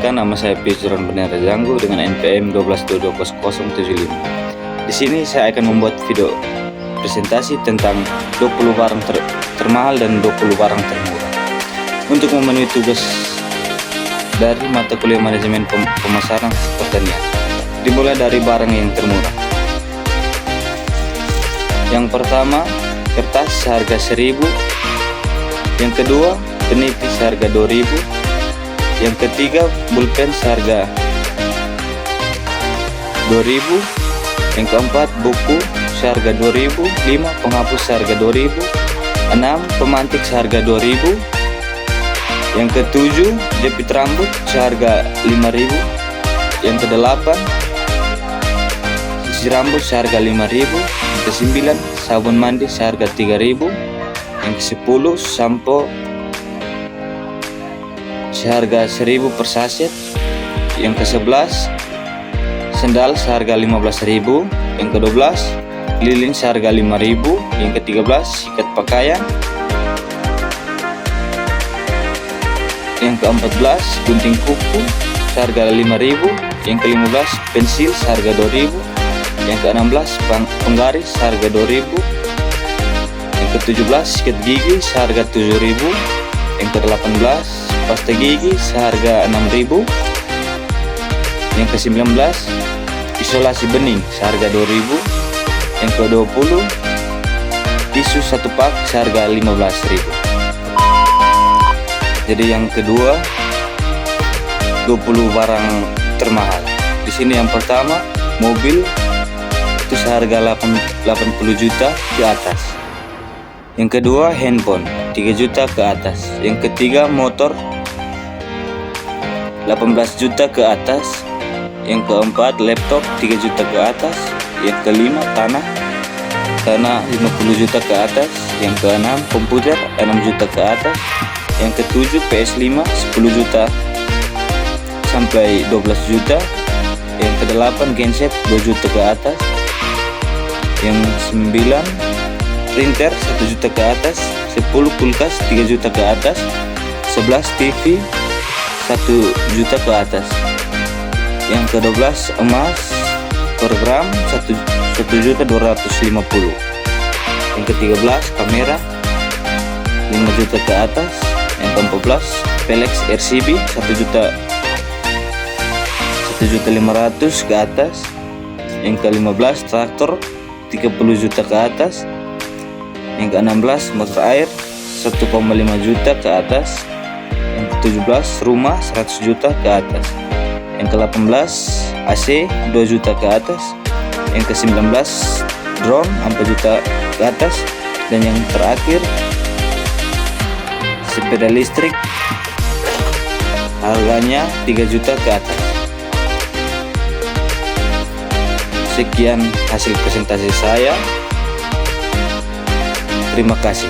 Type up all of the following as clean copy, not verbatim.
Perkenalkan, nama saya Pizuran Bendera Janggu dengan NPM 12220075. Di sini saya akan membuat video presentasi tentang 20 barang termahal dan 20 barang termurah. Untuk memenuhi tugas dari mata kuliah manajemen pemasaran pertanian, dimulai dari barang yang termurah. Yang pertama, kertas seharga 1.000. Yang kedua, penipis seharga 2.000. Yang ketiga, pulpen seharga 2.000. Yang keempat, buku seharga 2.000. 5, penghapus seharga 2.000. 6, pemantik seharga 2.000. Yang ketujuh, jepit rambut seharga 5.000. Yang kedelapan, sisir rambut seharga 5.000. Yang kesembilan, sabun mandi seharga 3.000. Yang ke-10, sampo seharga 1.000 per saset. Yang ke-11, sendal seharga 15.000. Yang ke-12, lilin seharga 5.000. Yang ke-13, sikat pakaian. Yang ke-14, gunting kuku seharga 5.000. Yang ke-15, pensil seharga 2.000. Yang ke-16, penggaris seharga 2.000. Yang ke-17, sikat gigi seharga 7.000. Yang ke-18, pasta gigi seharga 6.000. Yang ke-19, isolasi bening seharga 2.000. Yang ke-20, tisu 1 pak seharga 15.000. Jadi yang kedua, 20 barang termahal. Di sini yang pertama, mobil itu seharga 80 juta ke atas. Yang kedua, handphone 3 juta ke atas. Yang ketiga, motor 18 juta ke atas. Yang keempat, laptop 3 juta ke atas. Yang kelima, tanah 50 juta ke atas. Yang keenam, komputer 6 juta ke atas. Yang ketujuh, PS5 10 juta sampai 12 juta. Yang kedelapan, genset 2 juta ke atas. Yang 9, printer 1 juta ke atas. 10, kulkas 3 juta ke atas. 11, TV 1 juta ke atas. Yang ke-12, emas per gram 1.250.000. Yang ke-13, kamera 5 juta ke atas. Yang ke-14, Pelex RCB 1.500.000 ke atas. Yang ke-15, traktor 30 juta ke atas. Yang ke-16, motor air 1,5 juta ke atas. Yang ke-17, rumah 100 juta ke atas. Yang ke-18, AC 2 juta ke atas. Yang ke-19, drone 4 juta ke atas. Dan yang terakhir, sepeda listrik harganya 3 juta ke atas. Sekian hasil presentasi saya. Terima kasih.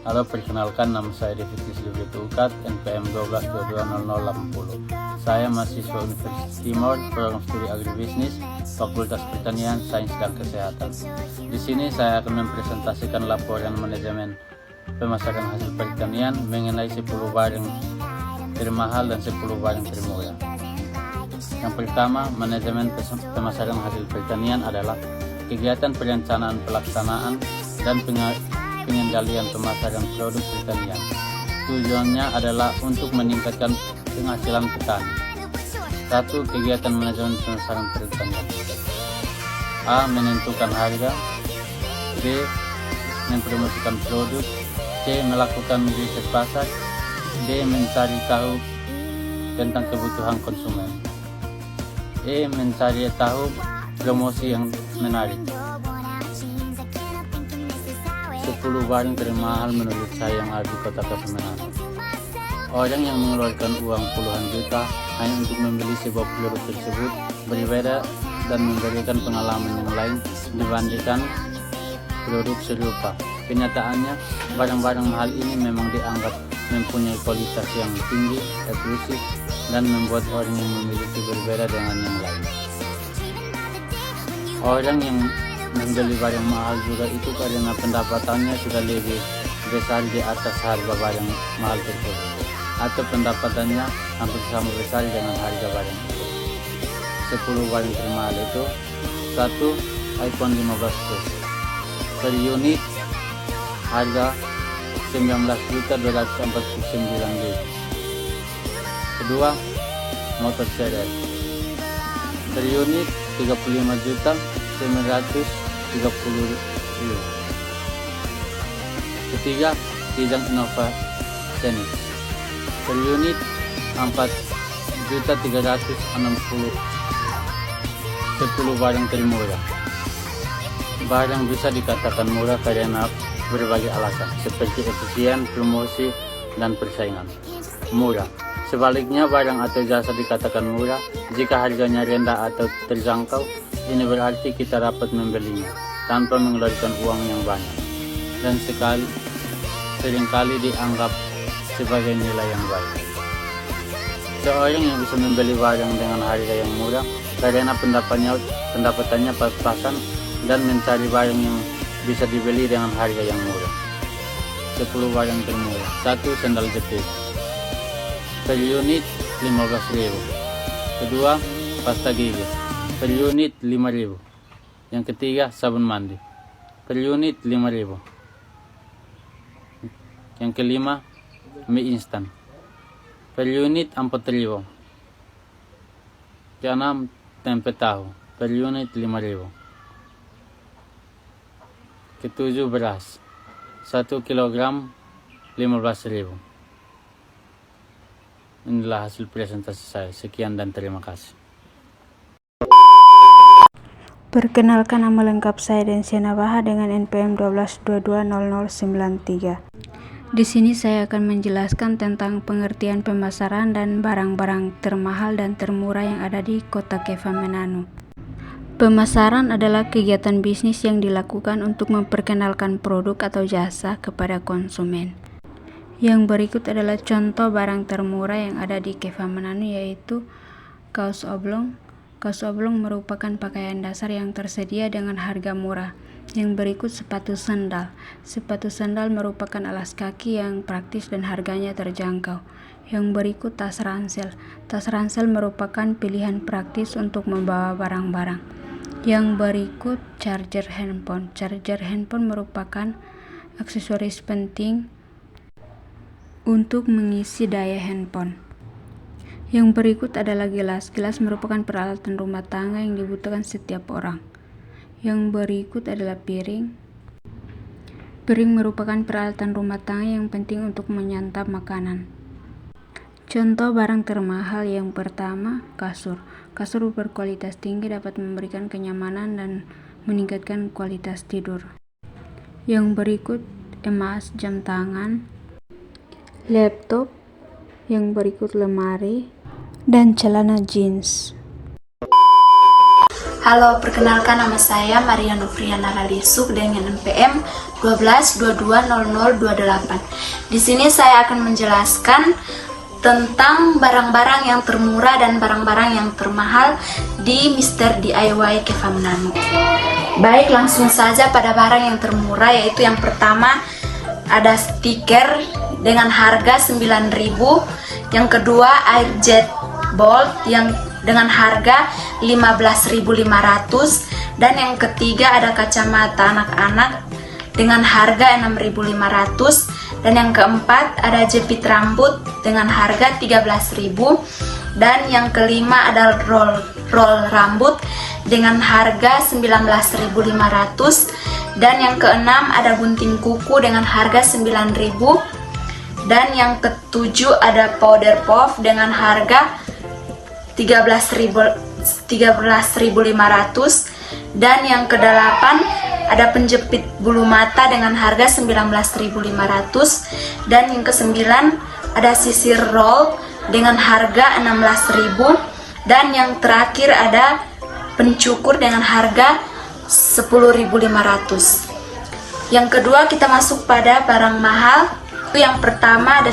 Halo, perkenalkan, nama saya Devitis Ukat, NPM 12220080. Saya mahasiswa Universitas Timur, program studi agribisnis, Fakultas Pertanian, Sains dan Kesehatan. Di sini saya akan mempresentasikan laporan manajemen pemasaran hasil pertanian mengenai 10 barang termahal dan 10 barang termurah. Yang pertama, manajemen pemasaran hasil pertanian adalah kegiatan perencanaan, pelaksanaan, dan pengendalian pemasaran produk pertanian. Tujuannya adalah untuk meningkatkan penghasilan petani. 1. Kegiatan manajemen pemasaran pertanian. A. Menentukan harga. B. Mempromosikan produk. C. Melakukan riset pasar. D. Mencari tahu tentang kebutuhan konsumen. E. Mencari tahu promosi yang menarik. 10 barang termahal menurut saya yang ada di kota Semarang. Orang yang mengeluarkan uang puluhan juta hanya untuk membeli sebuah produk tersebut berbeda dan memberikan pengalaman yang lain dibandingkan produk serupa. Kenyataannya, barang-barang mahal ini memang dianggap mempunyai kualitas yang tinggi, eksklusif, dan membuat orang yang memiliki berbeda dengan yang lain. Orang yang membeli barang mahal juga itu karena pendapatannya sudah lebih besar di atas harga barang mahal tersebut, atau pendapatannya hampir sama besar dengan harga barang itu. 10 barang termahal itu: 1. iPhone 15 Plus per unit harga 19.249.000. Kedua, motor sedan per unit 35.930.000. Ketiga, Kijang Innova Xenix per unit 4.360.000. 10 barang termurah. Barang bisa dikatakan murah karena berbagai alasan seperti efisien, promosi, dan persaingan. Murah. Sebaliknya, barang atau jasa dikatakan murah jika harganya rendah atau terjangkau. Ini berarti kita dapat membelinya tanpa mengeluarkan uang yang banyak, dan seringkali dianggap sebagai nilai yang baik. Seorang yang bisa membeli barang dengan harga yang murah karena pendapatannya pas-pasan dan mencari barang yang bisa dibeli dengan harga yang murah. 10 barang termurah. 1. Sandal jepit per unit 15.000. Kedua, pasta gigi per unit 5.000. Yang ketiga, sabun mandi per unit 5.000. Yang kelima, mie instan per unit 4.000. Keenam, tempe tahu per unit 5.000. Ketujuh, beras 1 kilogram 15.000. Inilah hasil presentasi saya. Sekian dan terima kasih. Perkenalkan, nama lengkap saya Densiana Baha dengan NPM 12220093. Di sini saya akan menjelaskan tentang pengertian pemasaran dan barang-barang termahal dan termurah yang ada di Kota Kepha Mananu. Pemasaran adalah kegiatan bisnis yang dilakukan untuk memperkenalkan produk atau jasa kepada konsumen. Yang berikut adalah contoh barang termurah yang ada di Kepha Mananu, yaitu kaos oblong. Kaos oblong merupakan pakaian dasar yang tersedia dengan harga murah. Yang berikut sepatu sandal. Sepatu sandal merupakan alas kaki yang praktis dan harganya terjangkau. Yang berikut tas ransel. Tas ransel merupakan pilihan praktis untuk membawa barang-barang. Yang berikut charger handphone. Charger handphone merupakan aksesoris penting untuk mengisi daya handphone. Yang berikut adalah gelas. Gelas merupakan peralatan rumah tangga yang dibutuhkan setiap orang. Yang berikut adalah piring. Piring merupakan peralatan rumah tangga yang penting untuk menyantap makanan. Contoh barang termahal yang pertama, kasur. Kasur berkualitas tinggi dapat memberikan kenyamanan dan meningkatkan kualitas tidur. Yang berikut emas, jam tangan, laptop. Yang berikut lemari dan celana jeans. Halo, perkenalkan nama saya Maria Nofriana Lalisuk dengan NPM 12220028. Di sini saya akan menjelaskan tentang barang-barang yang termurah dan barang-barang yang termahal di Mr. DIY Kepha Mananu. Baik, langsung saja pada barang yang termurah, yaitu yang pertama ada stiker dengan harga 9.000. Yang kedua, airjet bolt yang dengan harga 15.500, dan yang ketiga ada kacamata anak-anak dengan harga 6.500, dan yang keempat ada jepit rambut dengan harga 13.000, dan yang kelima ada roll rambut dengan harga 19.500, dan yang keenam ada gunting kuku dengan harga 9.000, dan yang ketujuh ada powder puff dengan harga 13.500, dan yang kedelapan ada penjepit bulu mata dengan harga 19.500, dan yang kesembilan ada sisir roll dengan harga 16.000, dan yang terakhir ada pencukur dengan harga 10.500. Yang kedua, kita masuk pada barang mahal. Yang pertama ada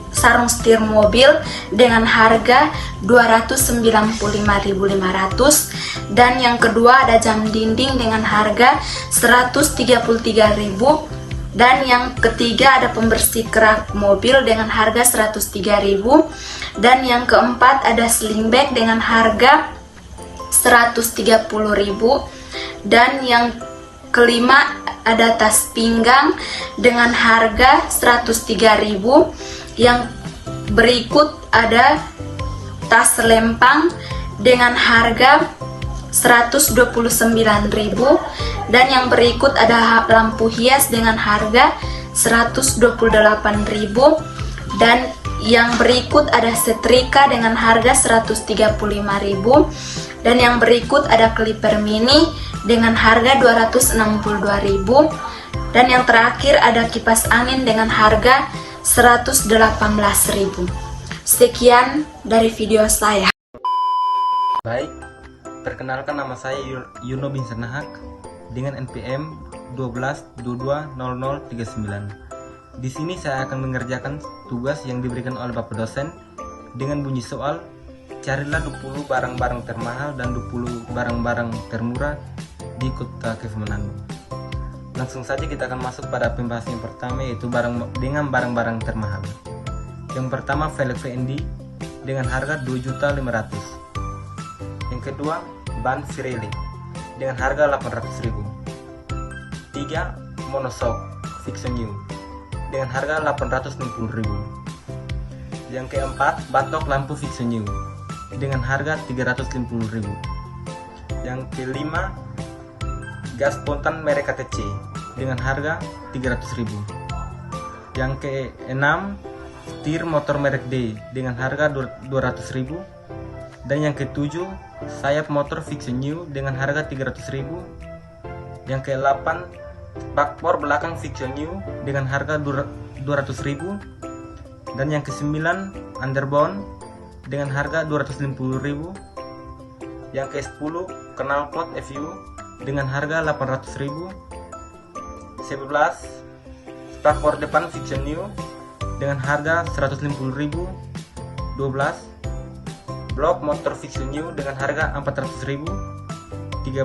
sarung setir mobil dengan harga 295.500, dan yang kedua ada jam dinding dengan harga 133.000, Dan yang ketiga ada pembersih kerak mobil dengan harga 103.000. Dan yang keempat ada sling bag dengan harga 130.000. Dan yang kelima ada tas pinggang dengan harga 103.000. Yang berikut ada tas lempang dengan harga 129.000. Dan yang berikut ada lampu hias dengan harga 128.000. Dan yang berikut ada setrika dengan harga 135.000. Dan yang berikut ada clipper mini dengan harga 262.000. Dan yang terakhir ada kipas angin dengan harga 118.000. Sekian dari video saya. Baik, perkenalkan nama saya Yuno bin Senahak dengan NPM 12220039. Di sini saya akan mengerjakan tugas yang diberikan oleh Bapak dosen dengan bunyi soal, carilah 20 barang-barang termahal dan 20 barang-barang termurah di Kota Kefamananu. Langsung saja kita akan masuk pada pembahasan yang pertama, yaitu barang-barang termahal. Yang pertama, velg VND dengan harga 2.500.000. Yang kedua, ban Pirelli dengan harga 800.000. 3. Monoshock Fiction New dengan harga 860.000. Yang keempat, batok lampu Fiction New dengan harga 350.000. Yang kelima, gas spontan merek KTC dengan harga 300.000. Yang keenam, setir motor merek D dengan harga 200.000. Dan yang ketujuh, sayap motor Fiction New dengan harga 300.000. Yang ke-8, spakbor belakang Fiction New dengan harga 200.000. Dan yang ke-9, underbone dengan harga 250.000. Yang ke-10, knalpot FU dengan harga 800.000. 11, spakbor depan Fiction New dengan harga 150.000. 12, blok motor Fiction New dengan harga 400.000. 13,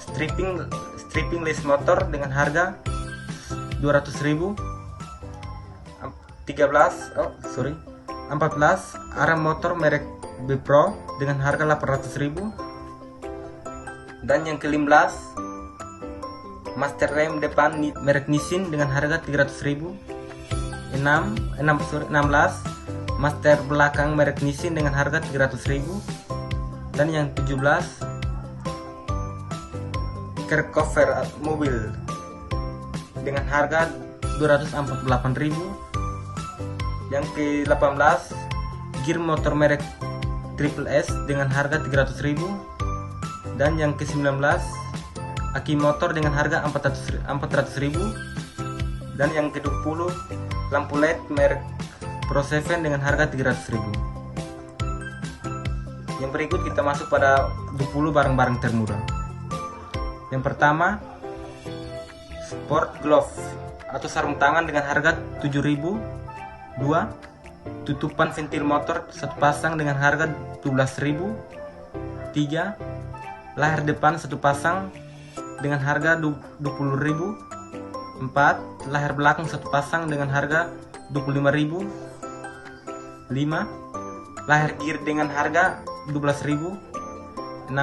stripping lace motor dengan harga 200.000. 14, arm motor merek B Pro dengan harga 800.000. Dan yang ke-15, master rem depan merek Nissin dengan harga 300.000. 16, master belakang merek Nissin dengan harga 300.000. Dan yang 17, car cover mobil dengan harga 248.000. Yang ke-18, gear motor merek Triple S dengan harga 300.000. Dan yang ke-19, aki motor dengan harga 400.000. Dan yang ke-20, lampu LED merek Pro 7 dengan harga 300.000. Yang berikut kita masuk pada 20 barang-barang termurah. Yang pertama, sport glove atau sarung tangan dengan harga 7.000. 2, tutupan ventil motor satu pasang dengan harga 12.000. 3, layar depan satu pasang dengan harga 20.000. 4, layar belakang satu pasang dengan harga 25.000. 5, layar gear dengan harga 12.000. 6,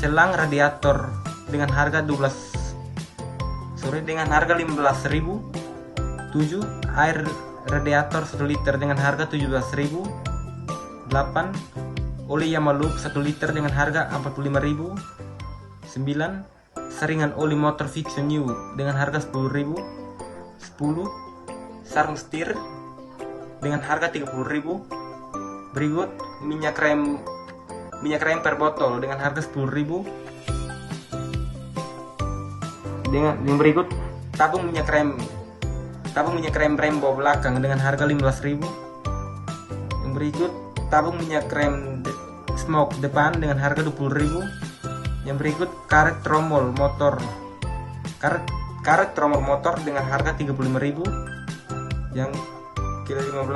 selang radiator dengan harga 15.000. 7, air radiator 1 liter dengan harga 17.000. 8, oli Yamalup 1 liter dengan harga 45.000. 9, saringan oli motor Fiction New dengan harga 10.000. 10, sarung setir dengan harga 30.000. Berikut minyak rem per botol dengan harga 10.000. Yang berikut tabung minyak rem Brembo belakang dengan harga 15.000. Yang berikut tabung minyak rem smoke depan dengan harga 20.000. Yang berikut karet tromol motor dengan harga 35.000. Yang ke-15,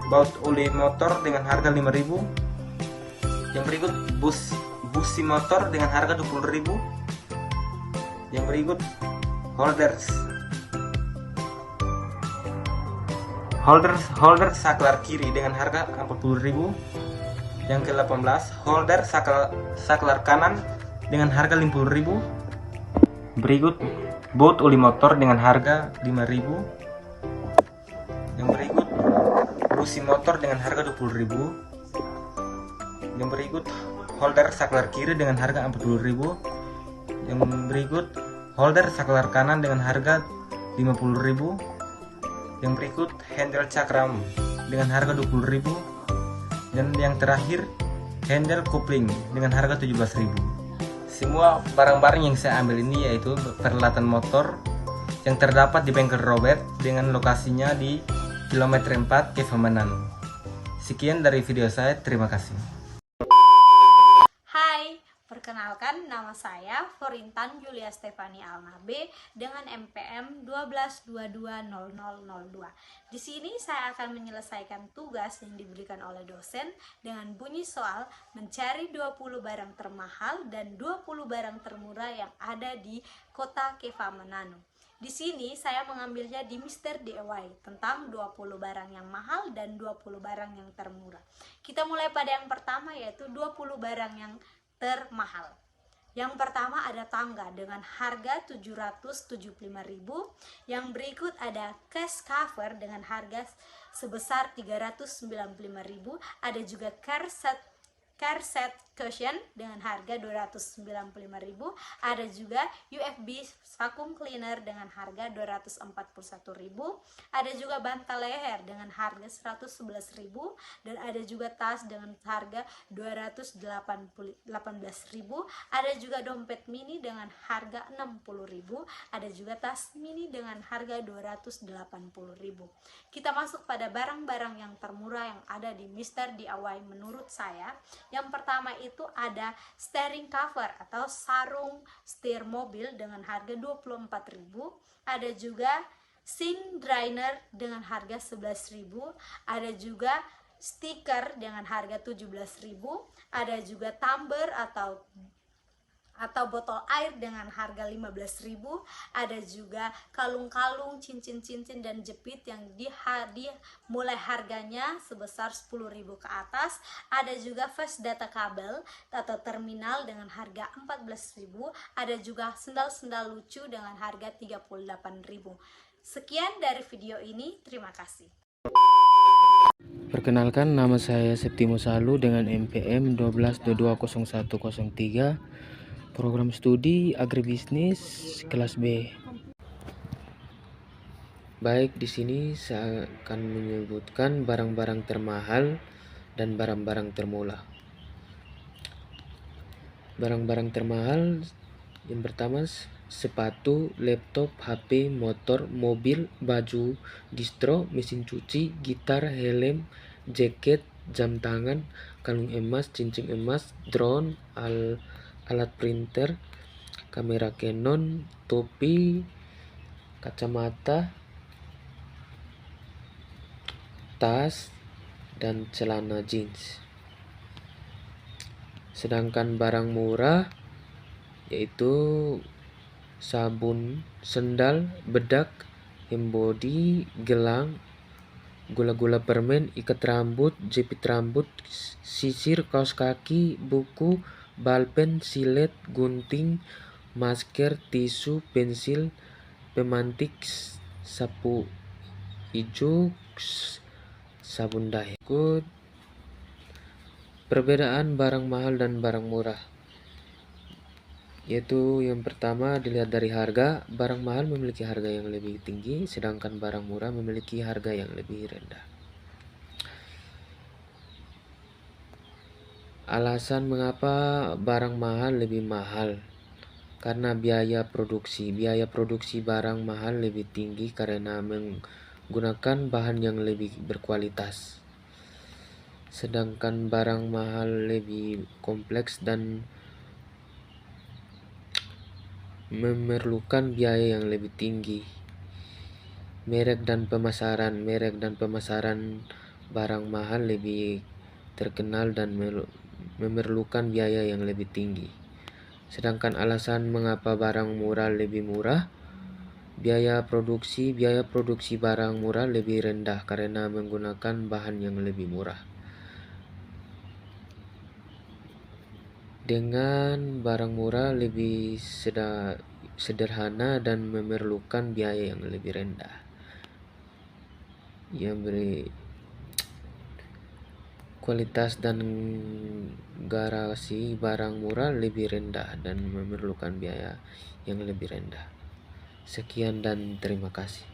baut oli motor dengan harga 5.000. Yang berikut busi motor dengan harga 20.000. Yang berikut holders. Holder saklar kiri dengan harga 40.000. Yang ke-18 holder saklar kanan dengan harga 50.000. Berikut boat oli motor dengan harga 5.000. Yang berikut busi motor dengan harga 20.000. Yang berikut holder saklar kiri dengan harga 40.000. Yang berikut holder saklar kanan dengan harga 50.000. Yang berikut handle cakram dengan harga 20.000. Dan yang terakhir handle coupling dengan harga 17.000. Semua barang-barang yang saya ambil ini yaitu peralatan motor yang terdapat di bengkel Robert dengan lokasinya di kilometer 4 Kevamenan. Sekian dari video saya, terima kasih. Hai, perkenalkan nama saya Forintan Julia Stefani Alnabe dengan MPM 12220002. Di sini saya akan menyelesaikan tugas yang diberikan oleh dosen dengan bunyi soal mencari 20 barang termahal dan 20 barang termurah yang ada di kota Kevamenanu. Di sini saya mengambilnya di Mr. DIY tentang 20 barang yang mahal dan 20 barang yang termurah. Kita mulai pada yang pertama yaitu 20 barang yang termahal. Yang pertama ada tangga dengan harga 775.000. Yang berikut ada case cover dengan harga sebesar 395.000. Ada juga car set cushion dengan harga 295.000. Ada juga USB vacuum cleaner dengan harga 241.000. Ada juga bantal leher dengan harga 111.000 dan ada juga tas dengan harga 218.000. Ada juga dompet mini dengan harga 60.000. Ada juga tas mini dengan harga 280.000. Kita masuk pada barang-barang yang termurah yang ada di Mr. DIY menurut saya. Yang pertama itu ada steering cover atau sarung setir mobil dengan harga 24.000. Ada juga sink drainer dengan harga 11.000. Ada juga stiker dengan harga 17.000. Ada juga tumbler atau botol air dengan harga 15.000. Ada juga kalung-kalung, cincin-cincin dan jepit yang mulai harganya sebesar 10.000 ke atas. Ada juga flash data kabel atau terminal dengan harga 14.000. Ada juga sendal-sendal lucu dengan harga 38.000. Sekian dari video ini, terima kasih. Perkenalkan, nama saya Septimo Salu dengan MPM 12220103, program studi agribisnis kelas B. Baik, di sini saya akan menyebutkan barang-barang termahal dan barang-barang termurah. Barang-barang termahal yang pertama sepatu, laptop, HP, motor, mobil, baju, distro, mesin cuci, gitar, helm, jaket, jam tangan, kalung emas, cincin emas, drone, alat printer, kamera Canon, topi, kacamata, tas, dan celana jeans. Sedangkan barang murah yaitu sabun, sendal, bedak, embody, gelang, gula-gula permen, ikat rambut, jepit rambut, sisir, kaos kaki, buku, balpen, silet, gunting, masker, tisu, pensil, pemantik, sapu hijau, sabun dahi. Perbedaan barang mahal dan barang murah yaitu yang pertama dilihat dari harga. Barang mahal memiliki harga yang lebih tinggi, sedangkan barang murah memiliki harga yang lebih rendah. Alasan mengapa barang mahal lebih mahal, karena biaya produksi barang mahal lebih tinggi karena menggunakan bahan yang lebih berkualitas. Sedangkan barang mahal lebih kompleks dan memerlukan biaya yang lebih tinggi. Merek dan pemasaran barang mahal lebih terkenal dan memerlukan biaya yang lebih tinggi. Sedangkan alasan mengapa barang murah lebih murah, biaya produksi barang murah lebih rendah karena menggunakan bahan yang lebih murah. Dengan barang murah lebih sederhana dan memerlukan biaya yang lebih rendah. Yang beri kualitas dan garasi barang murah lebih rendah dan memerlukan biaya yang lebih rendah. Sekian dan terima kasih.